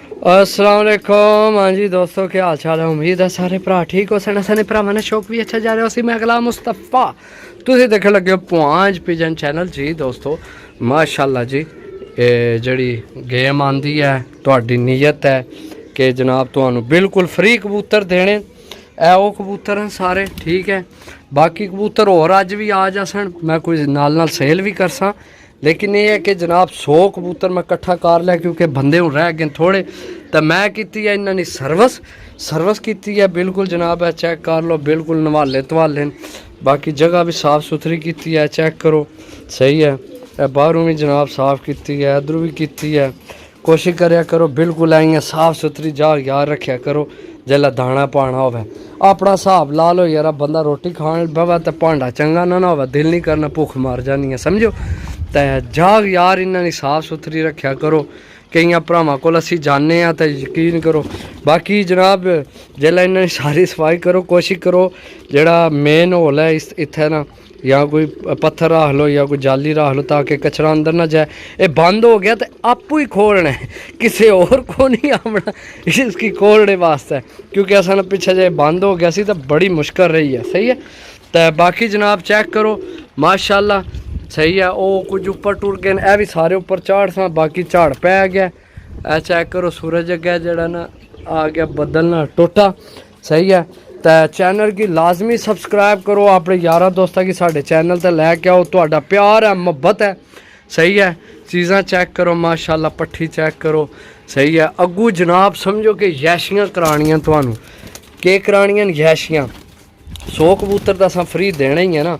अस्सलाम वालेकुम। हाँ जी दोस्तों, क्या हाल चाल है? उम्मीद है सारे भरा ठीक हो। सने भरा मैंने शौक भी अच्छा जा रहा उसी मैं अगला मुस्तफ़ा तुम देख लगे हो पांच पिजन चैनल जी। दोस्तों माशाल्लाह जी, जड़ी गेम आंदी है तुहाडी नीयत है कि जनाब तुहानू बिल्कुल फ्री कबूतर देने। ए वो कबूतर हैं सारे, ठीक है। बाकी कबूतर और अज भी आ जासन, मैं कोई नाल सेल भी करसा, लेकिन ये है कि जनाब 100 कबूतर मैं कट्ठा कर लिया क्योंकि बंदे हूँ रह गए थोड़े। तो मैं की है इन्होंने सर्विस की है बिल्कुल जनाब। है चेक कर लो, बिल्कुल नवाले धवाले। बाकी जगह भी साफ सुथरी की है, चेक करो सही है। बाहरों भी जनाब साफ की है, इधरों भी की है। कोशिश करया करो बिल्कुल आई साफ सुथरी जगह यार रखा करो। जेल्लै दाना पाना होवे अपना हिसाब ला लो यार। बंदा रोटी खान बवै तो भांडा चंगा ना होवे, दिल नहीं करना, भुख मार जानी है समझो। तो जाग यार इन्होंने साफ सुथरी रखा करो। कई भरावां कोल असीं जाने तो यकीन करो। बाकी जनाब जेल्लै इन्होंने सारी सफाई करो, कोशिश करो जेड़ा मेन होल है इत्थै ना, या कोई पत्थर रख लो या कोई जाली रख लो ताकि कचरा अंदर ना जाए। ये बंद हो गया तो आपू ही खोलना है, किसी और को नहीं आना इसकी खोलने वास्ते, क्योंकि असा पिछले जे बंद हो गया सी तो बड़ी मुश्किल रही है। सही है। तो बाकी जनाब चेक करो माशाल्लाह सही है। वो कुछ उपर टुर गए, ए भी सारे उपर झाड़ सा, बाकी झाड़ पै गया। ए चेक करो सूरज अगे जड़ा ना आ गया, बदल ना टोटा। सही है। तो चैनल की लाजमी सबसक्राइब करो अपने यारा दोस्तों की साढ़े चैनल ते लैके आओ। तुहाडा प्यार है, मुहब्बत है। सही है। चीज़ां चेक करो माशाल्लाह, पट्ठी चेक करो सही है। अगू जनाब समझो कि यैशियां करानियां तुहानू, के करानियां यैशियां। 100 कबूतर तो असां फ्री देना ही है ना,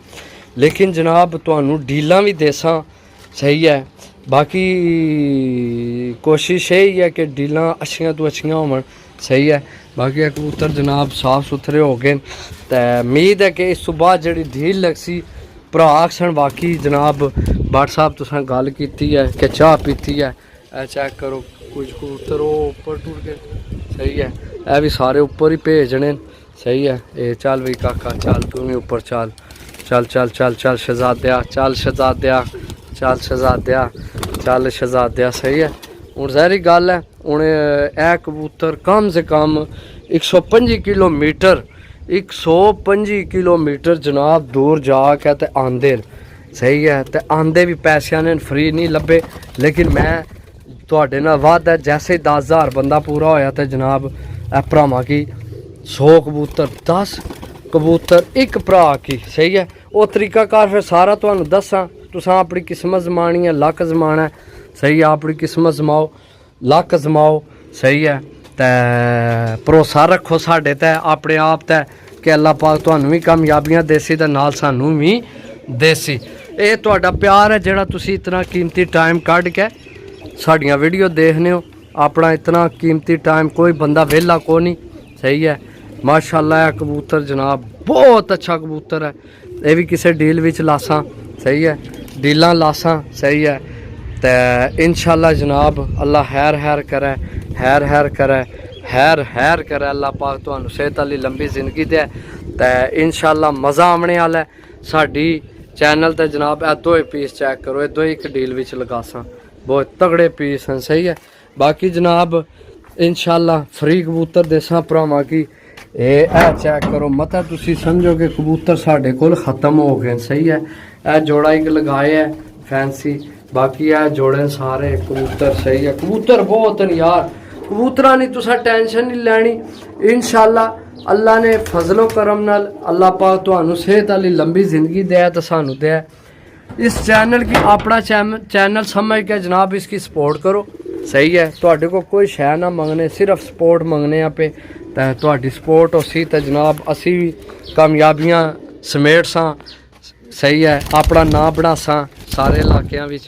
लेकिन जनाब तुहानू डीलां भी देसां। सही है। बाकी कोशिश यही है कि डीलां अच्छियां तो अच्छियां होवन। सही है। बाकी कबूतर जनाब साफ सुथरे हो गए। तो उम्मीद है कि इस सुबह जी ढील लगसी भरा आखसन बाकी जनाब व्हाट्सएप तुसें गल की है कि चाह पीती है। चेक करो कुछ कबूतर वो उपर टुर गए। सही है। यह भी सारे उपर ही भेजने। सही है। ये चल भाई काका चल तू भी उपर चल चल चल चल चल शहजादिया, चल शहजादिया, चल शहजादिया, चल शहजादिया। सही है। हूँ जहरी गल है हूँ ए कबूतर कम से कम 125 किलोमीटर 125 किलोमीटर जनाब दूर जाके तो आंदे। सही है। तो आंदे भी पैसों ने फ्री नहीं लभे, लेकिन मैं तुहाडे नाल वाद है जैसे ही 10,000 बंदा पूरा होया तो जनाब ए भरावां की 100 कबूतर 10 कबूतर एक भरा की। सही है। वो तरीकाकार फिर सारा तुहानू दसां, तुसां अपनी किस्मत जमानी है, लक जमाना है। सही है। अपनी किस्मत जमाओ, लक जमाओ। सही है। तो भरोसा रखो साढ़े ते अपने आप ते कि अल्लाह पाक तुहानू भी कामयाबियां देसी ते नाल सानू भी देसी। ये तुहाडा प्यार है जेड़ा तुसी इतना कीमती टाइम कढ़ के साड़ियाँ वीडियो देखने हो। अपना इतना कीमती टाइम कोई बंदा वेला को नहीं। सही है। माशाल्लाह कबूतर जनाब बहुत अच्छा कबूतर है। ये भी किसी डील विच लासा। सही है। डीलां लासा। सही है। तो इंशाल्लाह जनाब अल्लाह हैर करे, हैर करे, हैर करे। अल्लाह पाक तुहानू सेहत वाली लंबी जिंदगी दे। तो इंशाल्लाह मज़ा आने वाला है। साडी चैनल ते जनाब ए 2 पीस चेक करो, ये 2 एक डील विच लगासा, बहुत तगड़े पीस हैं। सही है। बाकी जनाब इंशाल्लाह फ्री कबूतर देसा भरावां की। ए चेक करो मत तुसी समझो कि कबूतर साढ़े कोल ख़त्म हो गए। सही है। ए जोड़ा एक लगाए है फैंसी, बाकी है जोड़े सारे कबूतर। सही है। कबूतर बहुत न यार, कबूतरा नहीं तुसा टेंशन नहीं लैनी। इंशाल्लाह अल्लाह ने फजलो करम नाल अल्लाह पाक तुहानू सेहत वाली लंबी जिंदगी दे तो सानू दे। इस चैनल की अपना चैनल समझ के जनाब इसकी सपोर्ट करो। सही है। तुहाडे को कोई शै ना मंगने, सिर्फ सपोर्ट मंगने पे। तो तुहाडी सपोर्ट उसी तो जनाब असी भी कामयाबियां समेट सां। सही है। अपना नाम बना सारे इलाकों में।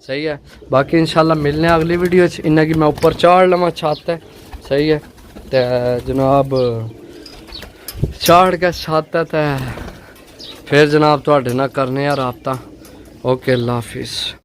सही है। बाकी इंशाल्लाह मिलने अगली वीडियो इन्ना कि मैं ऊपर चाढ़ लवां छत है। सही है। तो जनाब चाढ़ के छत है तो फिर जनाब तुहाडे नाल करने आ राबता। ओके अल्लाह हाफिज़।